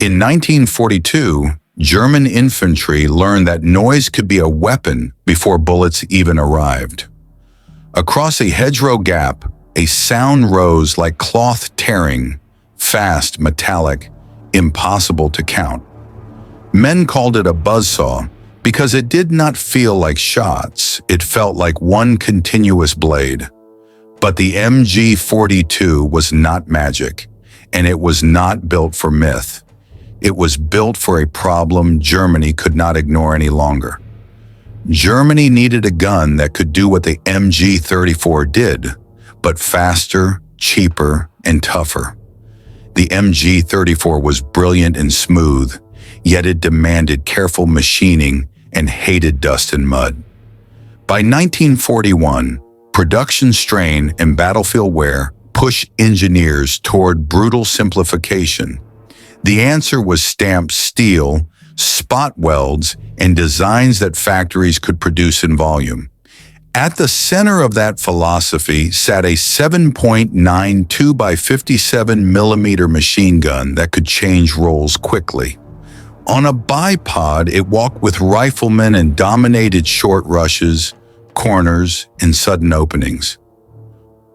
In 1942, German infantry learned that noise could be a weapon before bullets even arrived. Across a hedgerow gap, a sound rose like cloth tearing, fast, metallic, impossible to count. Men called it a buzzsaw because it did not feel like shots, it felt like one continuous blade. But the MG42 was not magic, and it was not built for myth. It was built for a problem Germany could not ignore any longer. Germany needed a gun that could do what the MG34 did, but faster, cheaper, and tougher. The MG34 was brilliant and smooth, yet it demanded careful machining and hated dust and mud. By 1941, production strain and battlefield wear pushed engineers toward brutal simplification. The answer was stamped steel, spot welds, and designs that factories could produce in volume. At the center of that philosophy sat a 7.92 by 57 millimeter machine gun that could change roles quickly. On a bipod, it walked with riflemen and dominated short rushes, corners, and sudden openings.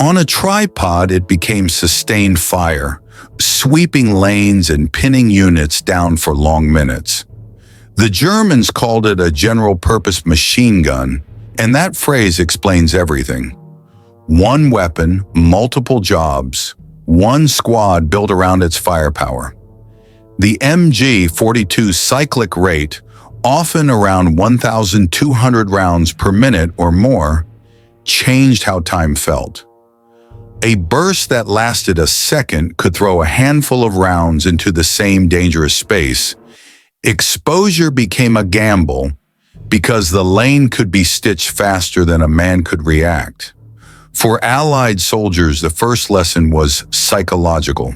On a tripod, it became sustained fire, sweeping lanes and pinning units down for long minutes. The Germans called it a general-purpose machine gun, and that phrase explains everything. One weapon, multiple jobs, one squad built around its firepower. The MG42's cyclic rate, often around 1,200 rounds per minute or more, changed how time felt. A burst that lasted a second could throw a handful of rounds into the same dangerous space. Exposure became a gamble because the lane could be stitched faster than a man could react. For Allied soldiers, the first lesson was psychological.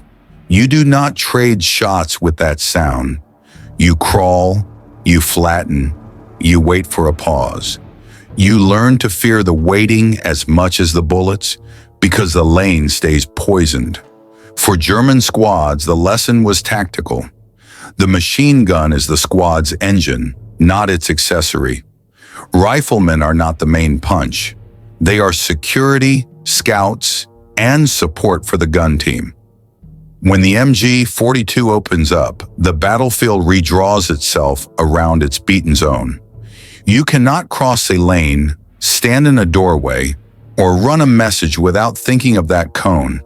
You do not trade shots with that sound. You crawl, you flatten, you wait for a pause. You learn to fear the waiting as much as the bullets because the lane stays poisoned. For German squads, the lesson was tactical. The machine gun is the squad's engine, not its accessory. Riflemen are not the main punch. They are security, scouts, and support for the gun team. When the MG42 opens up, the battlefield redraws itself around its beaten zone. You cannot cross a lane, stand in a doorway, or run a message without thinking of that cone.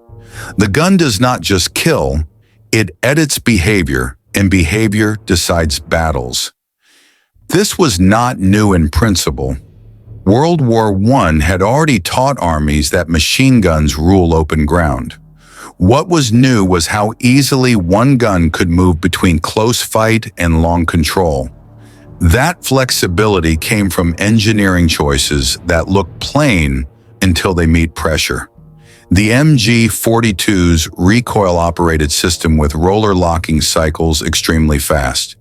The gun does not just kill, it edits behavior, and behavior decides battles. This was not new in principle. World War I had already taught armies that machine guns rule open ground. What was new was how easily one gun could move between close fight and long control. That flexibility came from engineering choices that look plain until they meet pressure. The MG42's recoil-operated system with roller locking cycles extremely fast.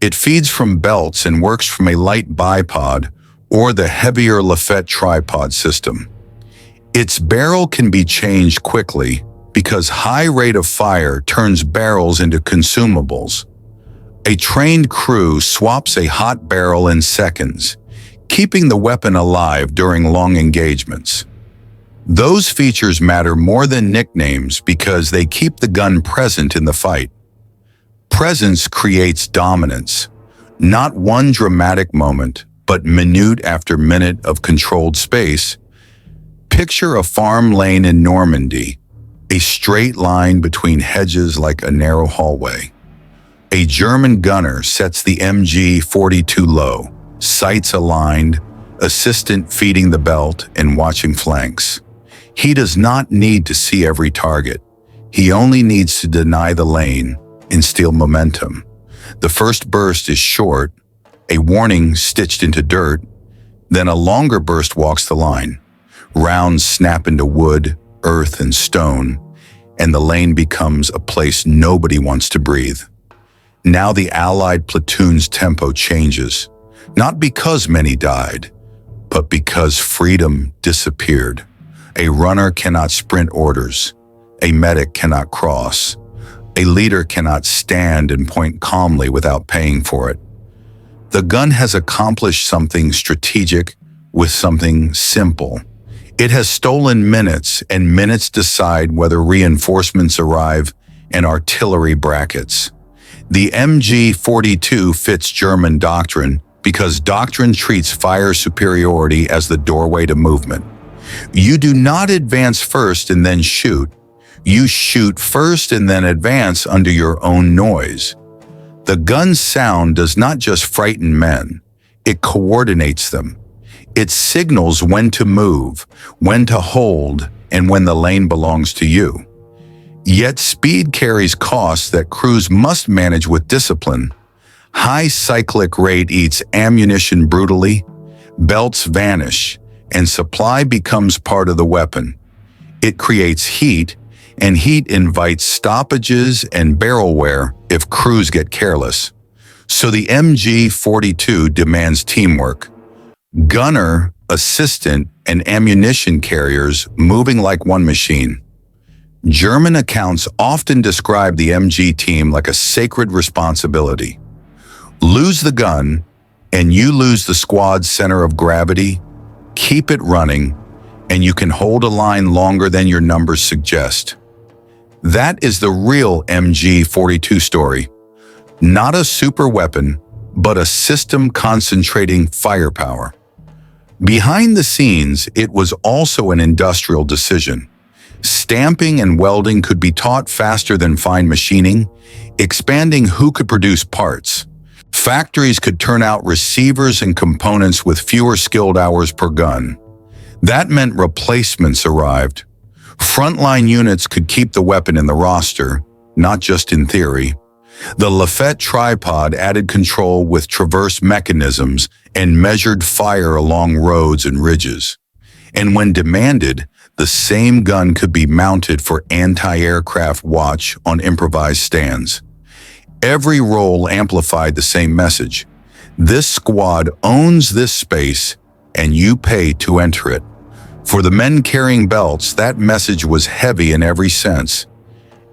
It feeds from belts and works from a light bipod or the heavier Lafette tripod system. Its barrel can be changed quickly because high rate of fire turns barrels into consumables. A trained crew swaps a hot barrel in seconds, keeping the weapon alive during long engagements. Those features matter more than nicknames because they keep the gun present in the fight. Presence creates dominance, not one dramatic moment, but minute after minute of controlled space. Picture a farm lane in Normandy, a straight line between hedges like a narrow hallway. A German gunner sets the MG42 low, sights aligned, assistant feeding the belt and watching flanks. He does not need to see every target. He only needs to deny the lane and steal momentum. The first burst is short, a warning stitched into dirt, then a longer burst walks the line. Rounds snap into wood, earth, and stone, and the lane becomes a place nobody wants to breathe. Now the Allied platoon's tempo changes, not because many died, but because freedom disappeared. A runner cannot sprint orders. A medic cannot cross. A leader cannot stand and point calmly without paying for it. The gun has accomplished something strategic with something simple. It has stolen minutes, and minutes decide whether reinforcements arrive and artillery brackets. The MG42 fits German doctrine because doctrine treats fire superiority as the doorway to movement. You do not advance first and then shoot. You shoot first and then advance under your own noise. The gun's sound does not just frighten men, it coordinates them. It signals when to move, when to hold, and when the lane belongs to you. Yet speed carries costs that crews must manage with discipline. High cyclic rate eats ammunition brutally, belts vanish, and supply becomes part of the weapon. It creates heat, and heat invites stoppages and barrel wear if crews get careless. So the MG42 demands teamwork. Gunner, assistant, and ammunition carriers moving like one machine. German accounts often describe the MG team like a sacred responsibility. Lose the gun, and you lose the squad's center of gravity. Keep it running, and you can hold a line longer than your numbers suggest. That is the real MG42 story. Not a super weapon, but a system concentrating firepower. Behind the scenes, it was also an industrial decision. Stamping and welding could be taught faster than fine machining, expanding who could produce parts. Factories could turn out receivers and components with fewer skilled hours per gun. That meant replacements arrived. Frontline units could keep the weapon in the roster, not just in theory. The Lafette tripod added control with traverse mechanisms and measured fire along roads and ridges. And when demanded, the same gun could be mounted for anti-aircraft watch on improvised stands. Every role amplified the same message. This squad owns this space, and you pay to enter it. For the men carrying belts, that message was heavy in every sense.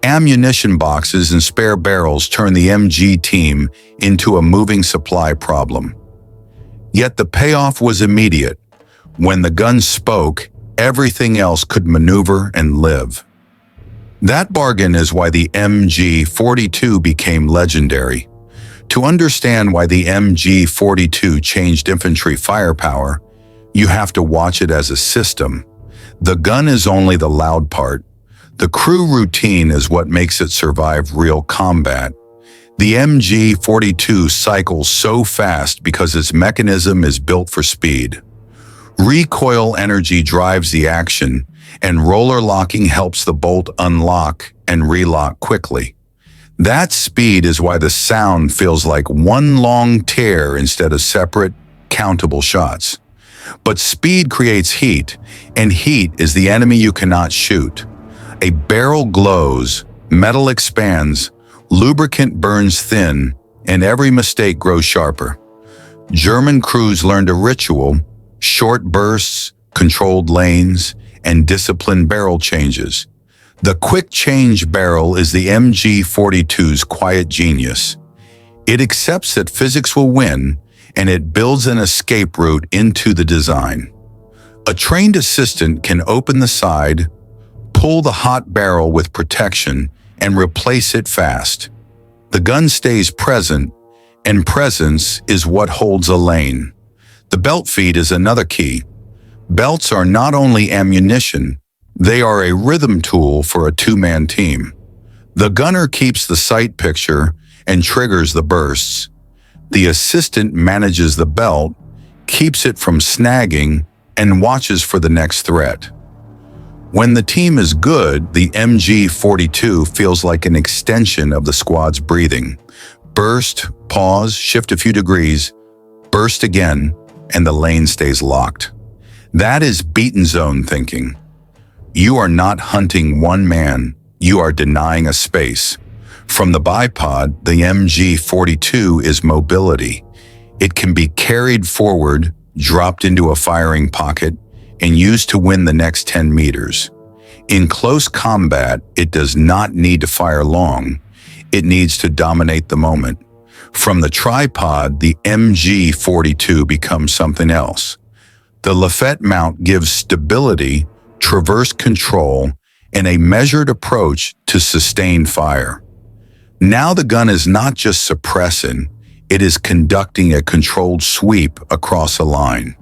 Ammunition boxes and spare barrels turned the MG team into a moving supply problem. Yet the payoff was immediate. When the gun spoke, everything else could maneuver and live. That bargain is why the MG42 became legendary. To understand why the MG42 changed infantry firepower, you have to watch it as a system. The gun is only the loud part. The crew routine is what makes it survive real combat. The MG42 cycles so fast because its mechanism is built for speed. Recoil energy drives the action, and roller locking helps the bolt unlock and relock quickly. That speed is why the sound feels like one long tear instead of separate, countable shots. But speed creates heat, and heat is the enemy you cannot shoot. A barrel glows, metal expands, lubricant burns thin, and every mistake grows sharper. German crews learned a ritual: short bursts, controlled lanes, and disciplined barrel changes. The quick change barrel is the MG42's quiet genius. It accepts that physics will win, and it builds an escape route into the design. A trained assistant can open the side, pull the hot barrel with protection, and replace it fast. The gun stays present, and presence is what holds a lane. The belt feed is another key. Belts are not only ammunition, they are a rhythm tool for a two-man team. The gunner keeps the sight picture and triggers the bursts. The assistant manages the belt, keeps it from snagging, and watches for the next threat. When the team is good, the MG42 feels like an extension of the squad's breathing. Burst, pause, shift a few degrees, burst again, and the lane stays locked. That is beaten zone thinking. You are not hunting one man, you are denying a space. From the bipod, the MG42 is mobility. It can be carried forward, dropped into a firing pocket, and used to win the next 10 meters. In close combat, it does not need to fire long. It needs to dominate the moment. From the tripod, the MG42 becomes something else. The Lafette mount gives stability, traverse control, and a measured approach to sustained fire. Now the gun is not just suppressing, it is conducting a controlled sweep across a line.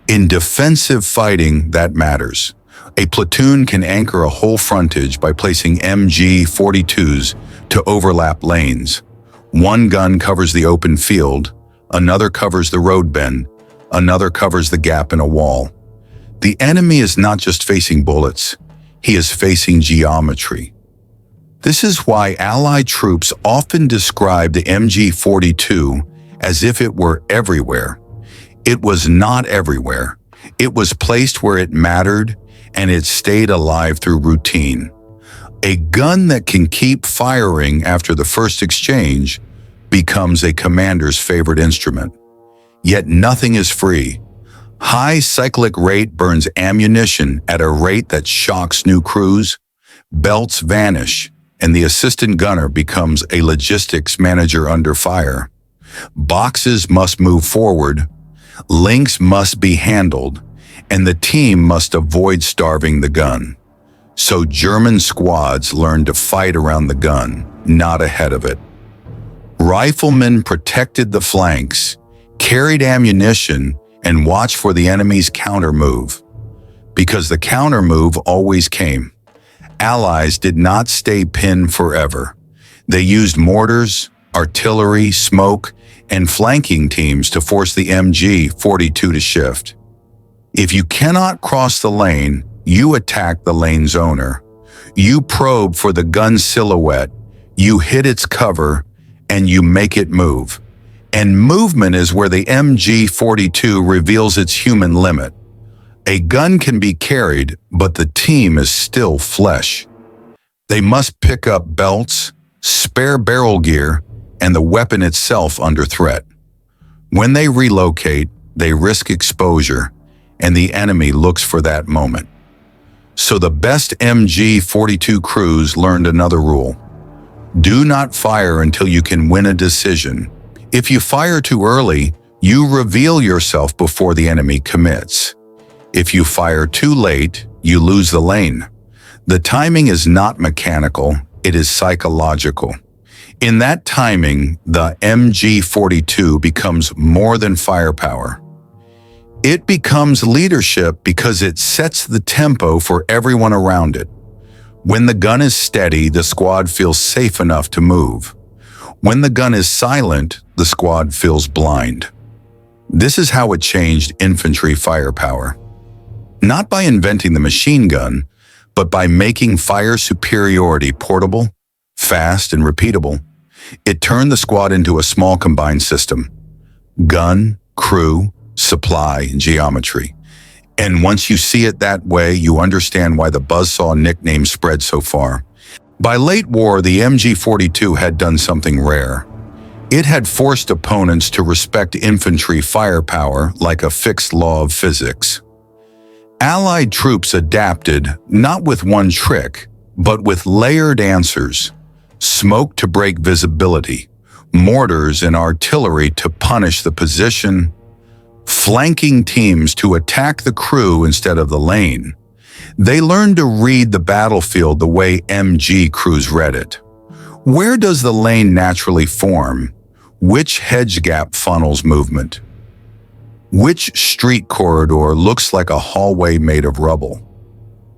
In defensive fighting, that matters. A platoon can anchor a whole frontage by placing MG42s to overlap lanes. One gun covers the open field, another covers the road bend, another covers the gap in a wall. The enemy is not just facing bullets, he is facing geometry. This is why Allied troops often describe the MG42 as if it were everywhere. It was not everywhere. It was placed where it mattered, and it stayed alive through routine. A gun that can keep firing after the first exchange becomes a commander's favorite instrument. Yet nothing is free. High cyclic rate burns ammunition at a rate that shocks new crews. Belts vanish, and the assistant gunner becomes a logistics manager under fire. Boxes must move forward, links must be handled, and the team must avoid starving the gun. So German squads learned to fight around the gun, not ahead of it. Riflemen protected the flanks, carried ammunition, and watched for the enemy's counter-move. Because the counter-move always came. Allies did not stay pinned forever. They used mortars, artillery, smoke, and flanking teams to force the MG42 to shift. If you cannot cross the lane, you attack the lane's owner. You probe for the gun's silhouette, you hit its cover, and you make it move. And movement is where the MG42 reveals its human limit. A gun can be carried, but the team is still flesh. They must pick up belts, spare barrel gear, and the weapon itself under threat. When they relocate, they risk exposure, and the enemy looks for that moment. So the best MG42 crews learned another rule. Do not fire until you can win a decision. If you fire too early, you reveal yourself before the enemy commits. If you fire too late, you lose the lane. The timing is not mechanical, it is psychological. In that timing, the MG42 becomes more than firepower. It becomes leadership because it sets the tempo for everyone around it. When the gun is steady, the squad feels safe enough to move. When the gun is silent, the squad feels blind. This is how it changed infantry firepower. Not by inventing the machine gun, but by making fire superiority portable, fast, and repeatable. It turned the squad into a small combined system. Gun, crew, supply, and geometry. And once you see it that way, you understand why the Buzzsaw nickname spread so far. By late war, the MG42 had done something rare. It had forced opponents to respect infantry firepower like a fixed law of physics. Allied troops adapted, not with one trick, but with layered answers. Smoke to break visibility, mortars and artillery to punish the position, flanking teams to attack the crew instead of the lane. They learned to read the battlefield the way MG crews read it. Where does the lane naturally form? Which hedge gap funnels movement? Which street corridor looks like a hallway made of rubble?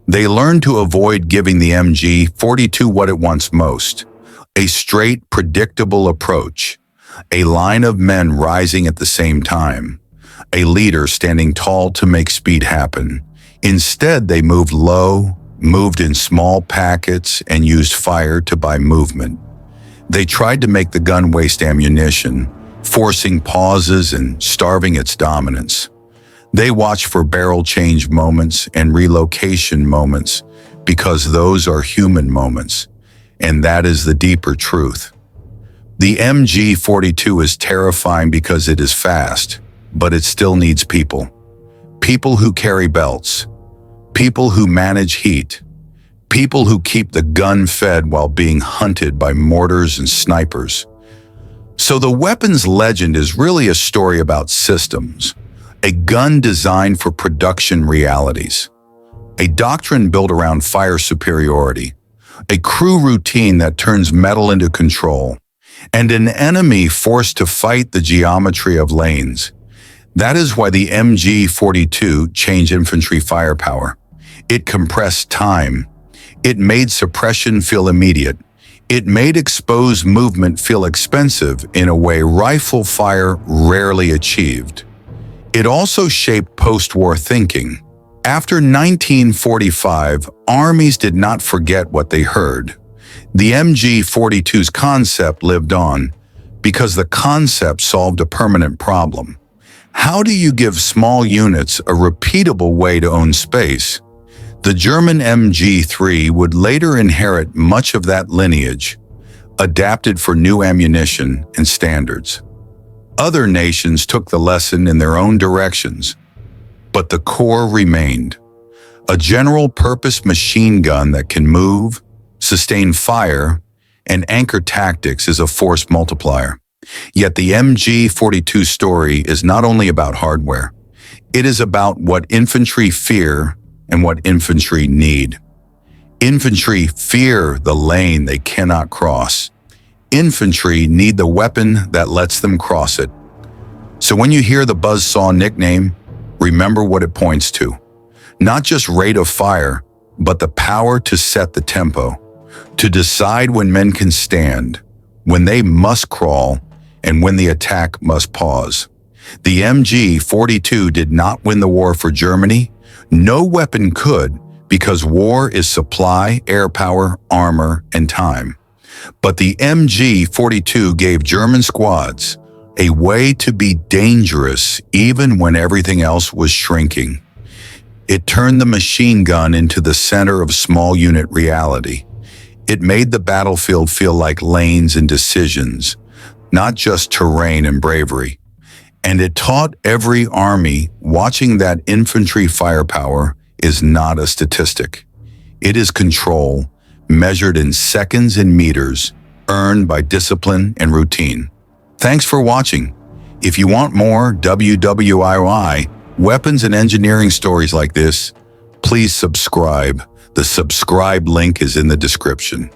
They learned to avoid giving the MG42 what it wants most, a straight, predictable approach, a line of men rising at the same time, a leader standing tall to make speed happen. Instead, they moved low, moved in small packets, and used fire to buy movement. They tried to make the gun waste ammunition, forcing pauses and starving its dominance. They watched for barrel change moments and relocation moments because those are human moments, and that is the deeper truth. The MG42 is terrifying because it is fast, but it still needs people. People who carry belts, people who manage heat, People who keep the gun fed while being hunted by mortars and snipers. So the weapons legend is really a story about systems, a gun designed for production realities, a doctrine built around fire superiority, a crew routine that turns metal into control, and an enemy forced to fight the geometry of lanes. That is why the MG42 changed infantry firepower. It compressed time. It made suppression feel immediate. It made exposed movement feel expensive in a way rifle fire rarely achieved. It also shaped post-war thinking. After 1945, armies did not forget what they heard. The MG42's concept lived on because the concept solved a permanent problem. How do you give small units a repeatable way to own space? The German MG3 would later inherit much of that lineage, adapted for new ammunition and standards. Other nations took the lesson in their own directions, but the core remained. A general-purpose machine gun that can move, sustain fire, and anchor tactics is a force multiplier. Yet the MG42 story is not only about hardware. It is about what infantry fear and what infantry need. Infantry fear the lane they cannot cross. Infantry need the weapon that lets them cross it. So when you hear the Buzzsaw nickname, remember what it points to. Not just rate of fire, but the power to set the tempo, to decide when men can stand, when they must crawl, and when the attack must pause. The MG42 did not win the war for Germany. No weapon could, because war is supply, air power, armor, and time. But the MG42 gave German squads a way to be dangerous even when everything else was shrinking. It turned the machine gun into the center of small unit reality. It made the battlefield feel like lanes and decisions, not just terrain and bravery. And it taught every army watching that infantry firepower is not a statistic. It is control, measured in seconds and meters, earned by discipline and routine. Thanks for watching. If you want more WWII weapons and engineering stories like this, please subscribe. The subscribe link is in the description.